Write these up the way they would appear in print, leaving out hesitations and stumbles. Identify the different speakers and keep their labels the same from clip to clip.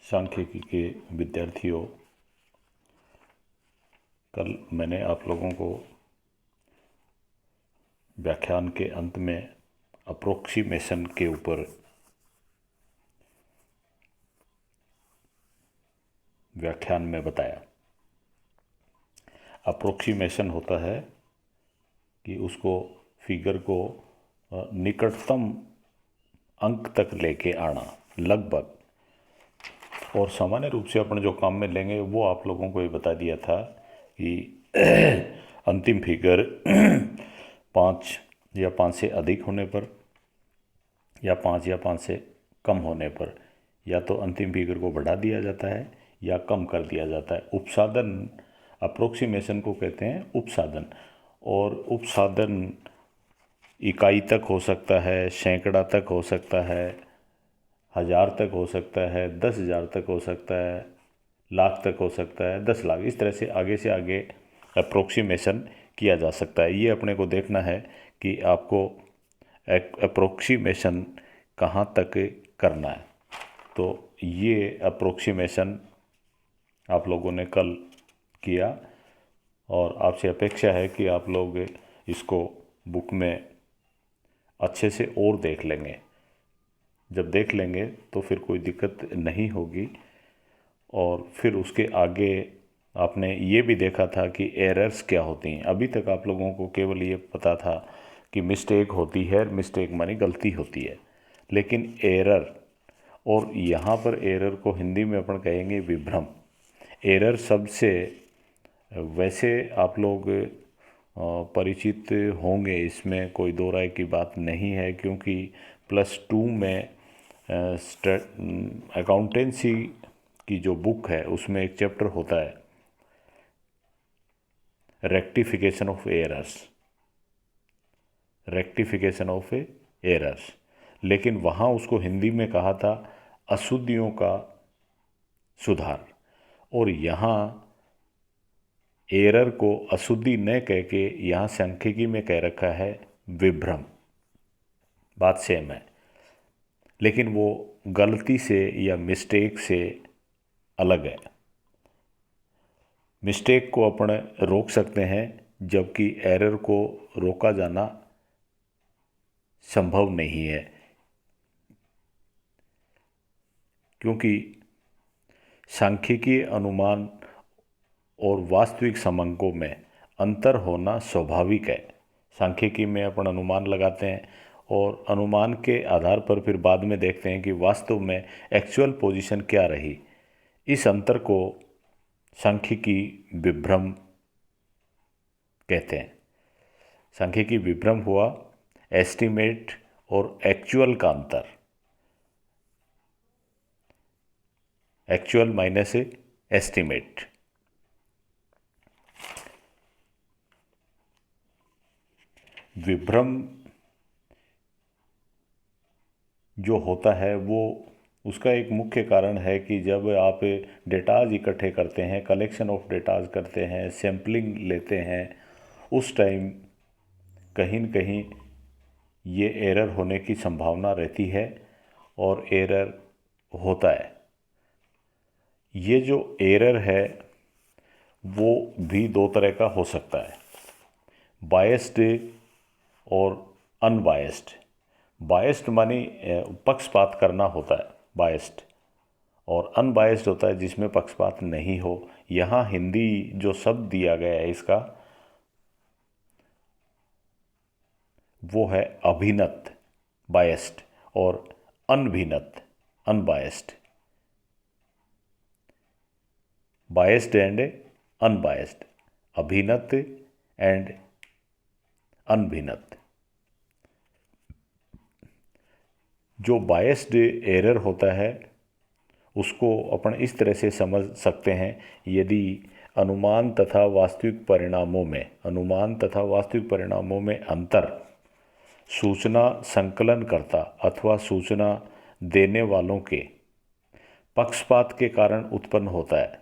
Speaker 1: सांख्यिकी के विद्यार्थियों, कल मैंने आप लोगों को व्याख्यान के अंत में अप्रोक्सीमेशन के ऊपर व्याख्यान में बताया। अप्रोक्सीमेशन होता है कि उसको फिगर को निकटतम अंक तक लेके आना, लगभग। और सामान्य रूप से अपन जो काम में लेंगे वो आप लोगों को ये बता दिया था कि अंतिम फिगर 5 या 5 से अधिक होने पर या 5 या 5 से कम होने पर या तो अंतिम फिगर को बढ़ा दिया जाता है या कम कर दिया जाता है। उपसाधन, अप्रोक्सीमेशन को कहते हैं उपसाधन। और उपसाधन इकाई तक हो सकता है, सैकड़ा तक हो सकता है, 1000 तक हो सकता है, 10,000 तक हो सकता है, लाख तक हो सकता है, 10 लाख, इस तरह से आगे अप्रोक्सीमेशन किया जा सकता है। ये अपने को देखना है कि आपको अप्रोक्सीमेशन कहाँ तक करना है। तो ये अप्रोक्सीमेशन आप लोगों ने कल किया और आपसे अपेक्षा है कि आप लोग इसको बुक में अच्छे से और देख लेंगे। जब देख लेंगे तो फिर कोई दिक्कत नहीं होगी। और फिर उसके आगे आपने ये भी देखा था कि एरर्स क्या होती हैं। अभी तक आप लोगों को केवल ये पता था कि मिस्टेक होती है, मिस्टेक मानी गलती होती है, लेकिन एरर, और यहाँ पर एरर को हिंदी में अपन कहेंगे विभ्रम। एरर शब्द से वैसे आप लोग परिचित होंगे, इसमें कोई दो राय की बात नहीं है, क्योंकि +2 में अकाउंटेंसी की जो बुक है उसमें एक चैप्टर होता है rectification of errors, rectification of errors. लेकिन वहाँ उसको हिंदी में कहा था अशुद्धियों का सुधार। और यहाँ एरर को अशुद्धि न कह के यहाँ सांख्यिकी में कह रखा है विभ्रम। बात सेम है, लेकिन वो गलती से या मिस्टेक से अलग है। मिस्टेक को अपन रोक सकते हैं, जबकि एरर को रोका जाना संभव नहीं है, क्योंकि सांख्यिकीय अनुमान और वास्तविक समंकों में अंतर होना स्वाभाविक है। सांख्यिकी में अपन अनुमान लगाते हैं और अनुमान के आधार पर फिर बाद में देखते हैं कि वास्तव में एक्चुअल पोजीशन क्या रही। इस अंतर को सांख्यिकी विभ्रम कहते हैं। सांख्यिकी विभ्रम हुआ एस्टिमेट और एक्चुअल का अंतर, एक्चुअल माइनस एस्टिमेट। विभ्रम जो होता है वो, उसका एक मुख्य कारण है कि जब आप डेटाज इकट्ठे करते हैं, कलेक्शन ऑफ डेटाज करते हैं, सैम्पलिंग लेते हैं, उस टाइम कहीं न कहीं ये एरर होने की संभावना रहती है और एरर होता है। ये जो एरर है वो भी दो तरह का हो सकता है, बायस्ड और अनबायस्ड। बायस्ड मानी पक्षपात करना होता है बायस्ड, और अनबायस्ड होता है जिसमें पक्षपात नहीं हो। यहाँ हिंदी जो शब्द दिया गया है इसका वो है अभिनत बायस्ड और अनभिनत अनबायस्ड। बायस्ड एंड अनबायस्ड, अभिनत एंड अनभिनत। जो बायस्ड एरर होता है उसको अपन इस तरह से समझ सकते हैं, यदि अनुमान तथा वास्तविक परिणामों में अंतर सूचना संकलनकर्ता अथवा सूचना देने वालों के पक्षपात के कारण उत्पन्न होता है,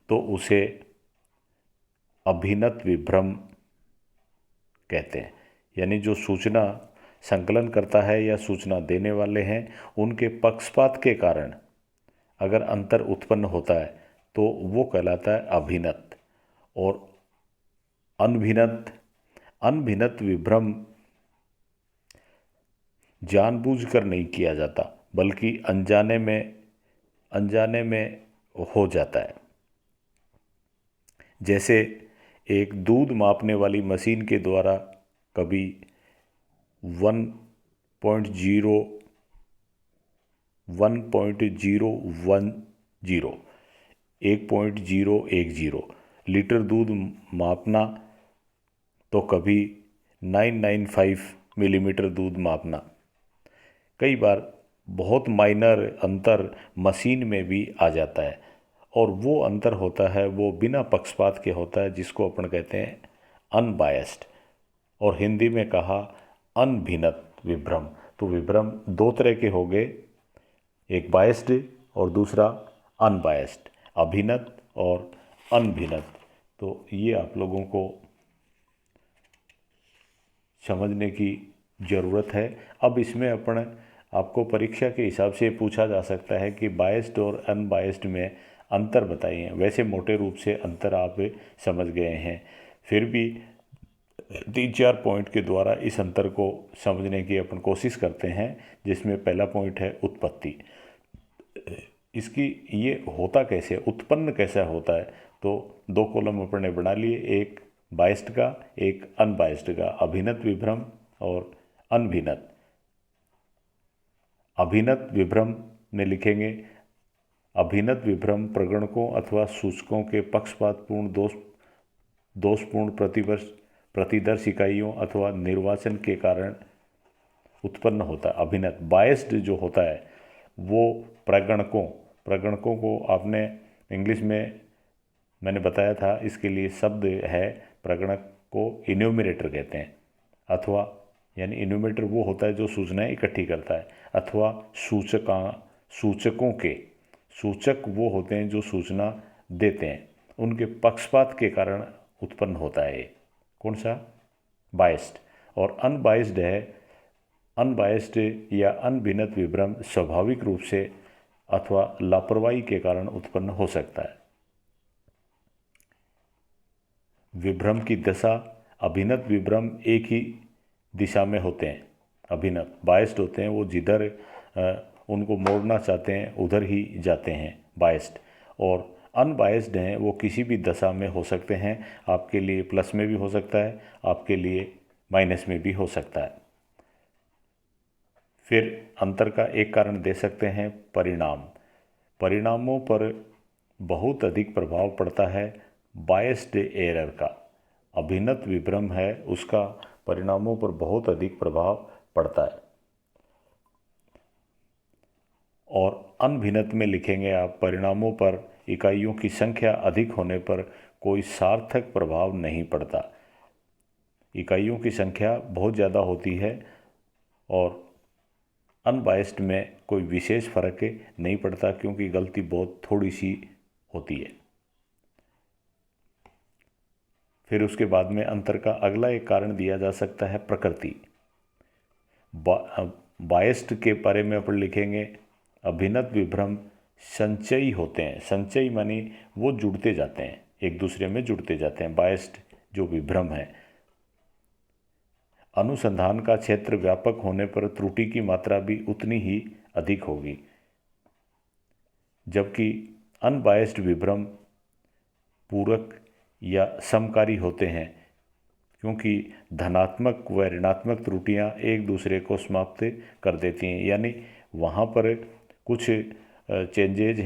Speaker 1: तो उसे अभिनत विभ्रम कहते हैं। यानी जो सूचना संकलन करता है या सूचना देने वाले हैं, उनके पक्षपात के कारण अगर अंतर उत्पन्न होता है तो वो कहलाता है अभिनत। और अनभिनत, अनभिनत विभ्रम जानबूझकर नहीं किया जाता, बल्कि अनजाने में हो जाता है। जैसे एक दूध मापने वाली मशीन के द्वारा कभी 1.010 लीटर दूध मापना, तो कभी 995 मिलीमीटर दूध मापना। कई बार बहुत माइनर अंतर मशीन में भी आ जाता है, और वो अंतर होता है वो बिना पक्षपात के होता है, जिसको अपन कहते हैं अनबायस्ड, और हिंदी में कहा अनभिनत विभ्रम। तो विभ्रम दो तरह के हो गए, एक बायस्ड और दूसरा अनबायस्ड, अभिनत और अनभिनत। तो ये आप लोगों को समझने की ज़रूरत है। अब इसमें आपको परीक्षा के हिसाब से पूछा जा सकता है कि बायस्ड और अनबायस्ड में अंतर बताइए। वैसे मोटे रूप से अंतर आप समझ गए हैं, फिर भी 3-4 पॉइंट के द्वारा इस अंतर को समझने की अपन कोशिश करते हैं। जिसमें पहला पॉइंट है उत्पत्ति। इसकी ये होता कैसे, उत्पन्न कैसा होता है। तो दो कॉलम अपन ने बना लिए, एक बायस्ड का, एक अनबायस्ड का, अभिनत विभ्रम और अनभिनत। अभिनत विभ्रम में लिखेंगे, अभिनत विभ्रम प्रगणकों अथवा सूचकों के पक्षपातपूर्ण दोषपूर्ण प्रतिदर्श इकाइयों अथवा निर्वाचन के कारण उत्पन्न होता है। अभिनत बायस्ड जो होता है वो प्रगणकों को आपने इंग्लिश में मैंने बताया था, इसके लिए शब्द है, प्रगणक को इन्यूमरेटर कहते हैं, अथवा यानी इन्यूमरेटर वो होता है जो सूचनाएं इकट्ठी करता है, अथवा सूचक वो होते हैं जो सूचना देते हैं। उनके पक्षपात के कारण उत्पन्न होता है। कौन सा? बायस्ड। और अनबायस्ड या अनभिनत विभ्रम स्वाभाविक रूप से अथवा लापरवाही के कारण उत्पन्न हो सकता है। विभ्रम की दशा, अभिनत विभ्रम एक ही दिशा में होते हैं। अभिनत बायस्ड होते हैं, वो जिधर उनको मोड़ना चाहते हैं उधर ही जाते हैं, बायस्ड। और अनबायस्ड हैं, वो किसी भी दशा में हो सकते हैं। आपके लिए प्लस में भी हो सकता है, आपके लिए माइनस में भी हो सकता है। फिर अंतर का एक कारण दे सकते हैं परिणामों पर बहुत अधिक प्रभाव पड़ता है बायस्ड एरर का। अभिनत विभ्रम है, उसका परिणामों पर बहुत अधिक प्रभाव पड़ता है। और अनभिनत में लिखेंगे आप, परिणामों पर इकाइयों की संख्या अधिक होने पर कोई सार्थक प्रभाव नहीं पड़ता। इकाइयों की संख्या बहुत ज़्यादा होती है और अनबायस्ड में कोई विशेष फर्क नहीं पड़ता, क्योंकि गलती बहुत थोड़ी सी होती है। फिर उसके बाद में अंतर का अगला एक कारण दिया जा सकता है प्रकृति। बायस्ड के बारे में अपन लिखेंगे, अभिनत विभ्रम संचयी होते हैं। संचयी मानी वो जुड़ते जाते हैं, एक दूसरे में जुड़ते जाते हैं। बायस्ड जो विभ्रम है, अनुसंधान का क्षेत्र व्यापक होने पर त्रुटि की मात्रा भी उतनी ही अधिक होगी, जबकि अनबायस्ड विभ्रम पूरक या समकारी होते हैं, क्योंकि धनात्मक व ऋणात्मक त्रुटियां एक दूसरे को समाप्त कर देती हैं। यानी वहाँ पर कुछ चेंजेज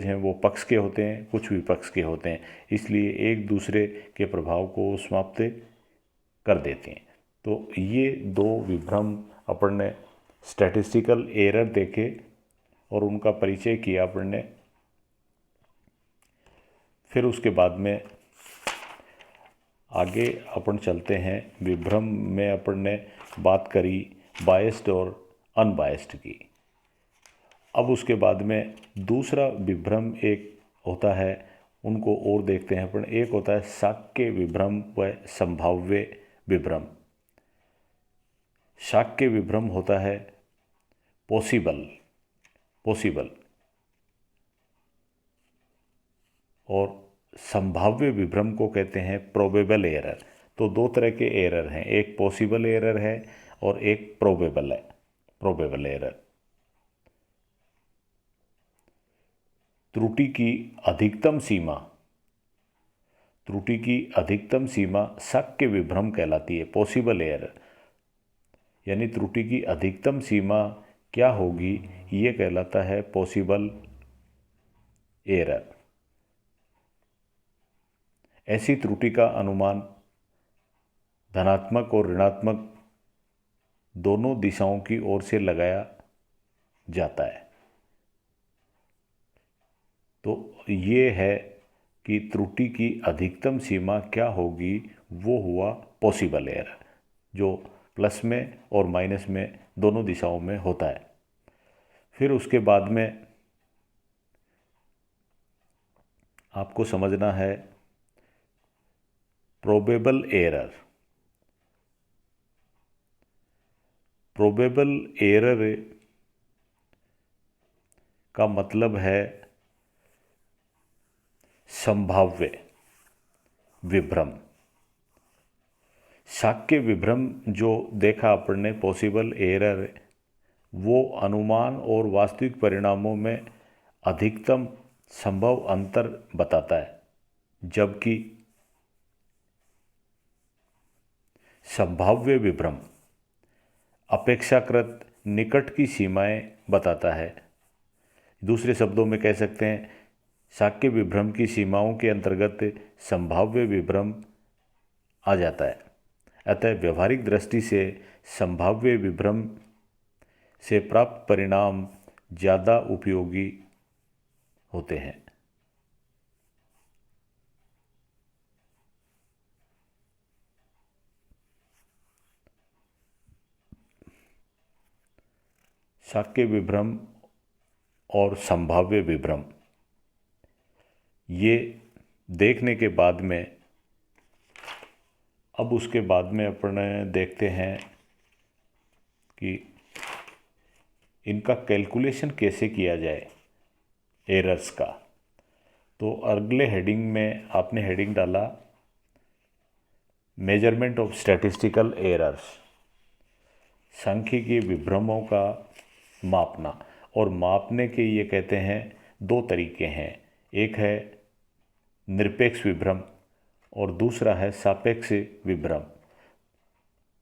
Speaker 1: हैं वो पक्ष के होते हैं, कुछ विपक्ष के होते हैं, इसलिए एक दूसरे के प्रभाव को समाप्त कर देती हैं। तो ये दो विभ्रम अपन ने स्टैटिस्टिकल एरर देखे और उनका परिचय किया अपन ने। फिर उसके बाद में आगे अपन चलते हैं। विभ्रम में अपन ने बात करी बायस्ड और अनबायस्ड की। अब उसके बाद में दूसरा विभ्रम एक होता है, उनको और देखते हैं अपन। एक होता है शाक्य विभ्रम व संभाव्य विभ्रम। शाक्य विभ्रम होता है पॉसिबल, और संभाव्य विभ्रम को कहते हैं प्रोबेबल एरर। तो दो तरह के एरर हैं, एक पॉसिबल एरर है और एक प्रोबेबल एरर। त्रुटि की अधिकतम सीमा शक्य विभ्रम कहलाती है, पॉसिबल एरर। यानी त्रुटि की अधिकतम सीमा क्या होगी, ये कहलाता है पॉसिबल एरर। ऐसी त्रुटि का अनुमान धनात्मक और ऋणात्मक दोनों दिशाओं की ओर से लगाया जाता है। तो ये है कि त्रुटि की अधिकतम सीमा क्या होगी, वो हुआ पॉसिबल एरर, जो प्लस में और माइनस में दोनों दिशाओं में होता है। फिर उसके बाद में आपको समझना है प्रोबेबल एरर। प्रोबेबल एरर का मतलब है संभाव्य विभ्रम। शाक्य विभ्रम जो देखा अपन ने, पॉसिबल एरर, वो अनुमान और वास्तविक परिणामों में अधिकतम संभव अंतर बताता है, जबकि संभाव्य विभ्रम अपेक्षाकृत निकट की सीमाएं बताता है। दूसरे शब्दों में कह सकते हैं, शाक्य विभ्रम की सीमाओं के अंतर्गत संभाव्य विभ्रम आ जाता है। अतः व्यवहारिक दृष्टि से संभाव्य विभ्रम से प्राप्त परिणाम ज़्यादा उपयोगी होते हैं। शाक्य विभ्रम और संभाव्य विभ्रम, ये देखने के बाद में अब उसके बाद में अपन देखते हैं कि इनका कैलकुलेशन कैसे किया जाए एरर्स का। तो अगले हेडिंग में आपने हेडिंग डाला मेजरमेंट ऑफ स्टैटिस्टिकल एरर्स, सांख्यिकीय विभ्रमों का मापना। और मापने के ये कहते हैं दो तरीके हैं, एक है निरपेक्ष विभ्रम और दूसरा है सापेक्ष विभ्रम।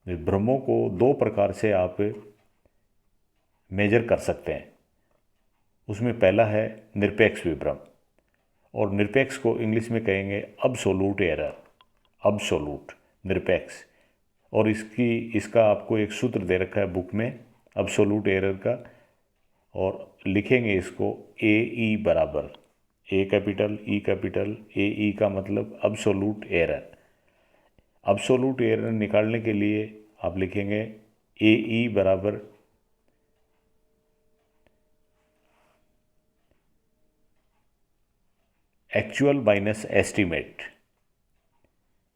Speaker 1: विभ्रमों को दो प्रकार से आप मेजर कर सकते हैं। उसमें पहला है निरपेक्ष विभ्रम, और निरपेक्ष को इंग्लिश में कहेंगे अब्सोलूट एरर, अब्सोलूट निरपेक्ष। और इसका आपको एक सूत्र दे रखा है बुक में अब्सोलूट एरर का, और लिखेंगे इसको ए ई बराबर ए कैपिटल ई कैपिटल, ए ई का मतलब अब्सोलूट एरर। अब्सोलूट एरर निकालने के लिए आप लिखेंगे ए ई बराबर actual minus estimate,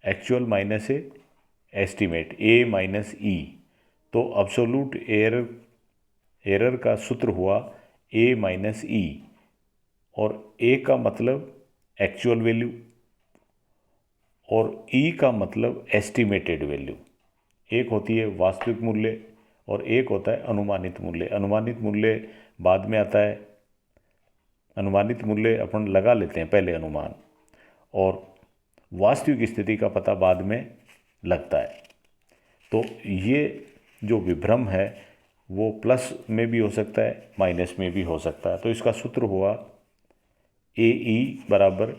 Speaker 1: actual minus estimate, A minus E. तो अब्सोलूट एरर का सूत्र हुआ ए माइनस ई, और ए का मतलब एक्चुअल वैल्यू और ई का मतलब एस्टिमेटेड वैल्यू। एक होती है वास्तविक मूल्य और एक होता है अनुमानित मूल्य। अनुमानित मूल्य बाद में आता है, अनुमानित मूल्य अपन लगा लेते हैं पहले अनुमान, और वास्तविक स्थिति का पता बाद में लगता है। तो ये जो विभ्रम है वो प्लस में भी हो सकता है, माइनस में भी हो सकता है। तो इसका सूत्र हुआ ए ई बराबर,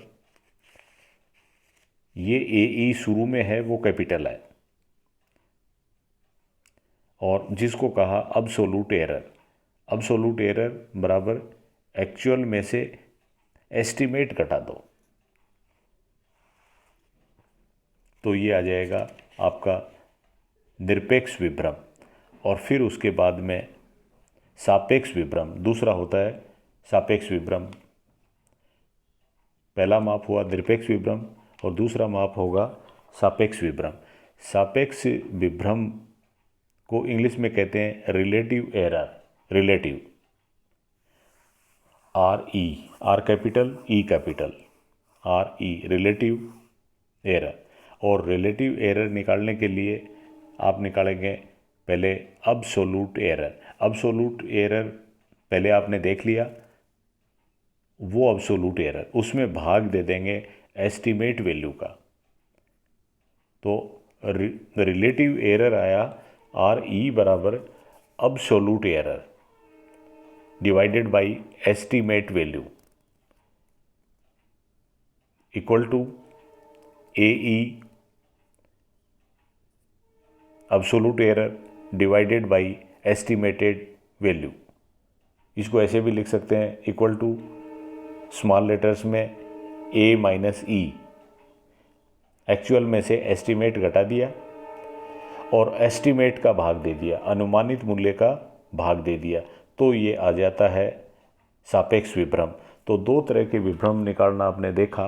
Speaker 1: ये ए ई शुरू में है वो कैपिटल है, और जिसको कहा अब्सोलूट एरर। अब्सोलूट एरर बराबर एक्चुअल में से एस्टीमेट घटा दो, तो ये आ जाएगा आपका निरपेक्ष विभ्रम। और फिर उसके बाद में सापेक्ष विभ्रम दूसरा होता है। सापेक्ष विभ्रम, पहला माप हुआ निरपेक्ष विभ्रम और दूसरा माप होगा सापेक्ष विभ्रम। सापेक्ष विभ्रम को इंग्लिश में कहते हैं relative error, relative, R E, are capital E capital, RE, relative error. और रिलेटिव एरर निकालने के लिए आप निकालेंगे पहले अब्सोलूट एरर। अब्सोलूट एरर पहले आपने देख लिया, वो अब्सोलूट एरर, उसमें भाग दे देंगे एस्टीमेट वैल्यू का। तो रिलेटिव एरर आया RE बराबर absolute error divided by estimate value equal to AE absolute error divided by estimated value. इसको ऐसे भी लिख सकते हैं, इक्वल टू स्मॉल लेटर्स में A माइनस E, एक्चुअल में से एस्टीमेट घटा दिया और एस्टीमेट का भाग दे दिया, अनुमानित मूल्य का भाग दे दिया, तो ये आ जाता है सापेक्ष विभ्रम। तो दो तरह के विभ्रम निकालना आपने देखा,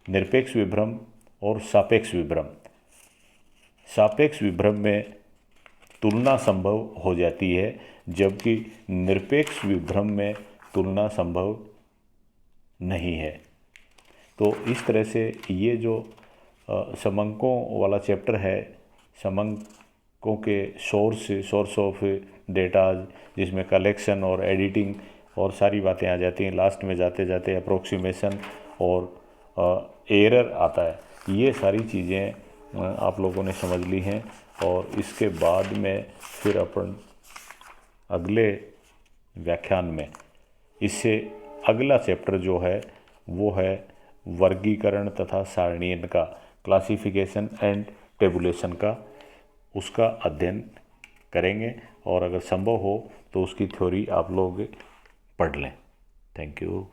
Speaker 1: निरपेक्ष विभ्रम और सापेक्ष विभ्रम। सापेक्ष विभ्रम में तुलना संभव हो जाती है, जबकि निरपेक्ष विभ्रम में तुलना संभव नहीं है। तो इस तरह से ये जो समंकों वाला चैप्टर है, समंकों के सोर्स ऑफ डेटा, जिसमें कलेक्शन और एडिटिंग और सारी बातें आ जाती हैं, लास्ट में जाते जाते अप्रोक्सीमेशन और एरर आता है। ये सारी चीज़ें आप लोगों ने समझ ली हैं, और इसके बाद में फिर अपन अगले व्याख्यान में इससे अगला चैप्टर जो है वो है वर्गीकरण तथा सारणीयन का, क्लासिफिकेशन एंड टेबुलेशन का, उसका अध्ययन करेंगे। और अगर संभव हो तो उसकी थ्योरी आप लोग पढ़ लें। Thank you.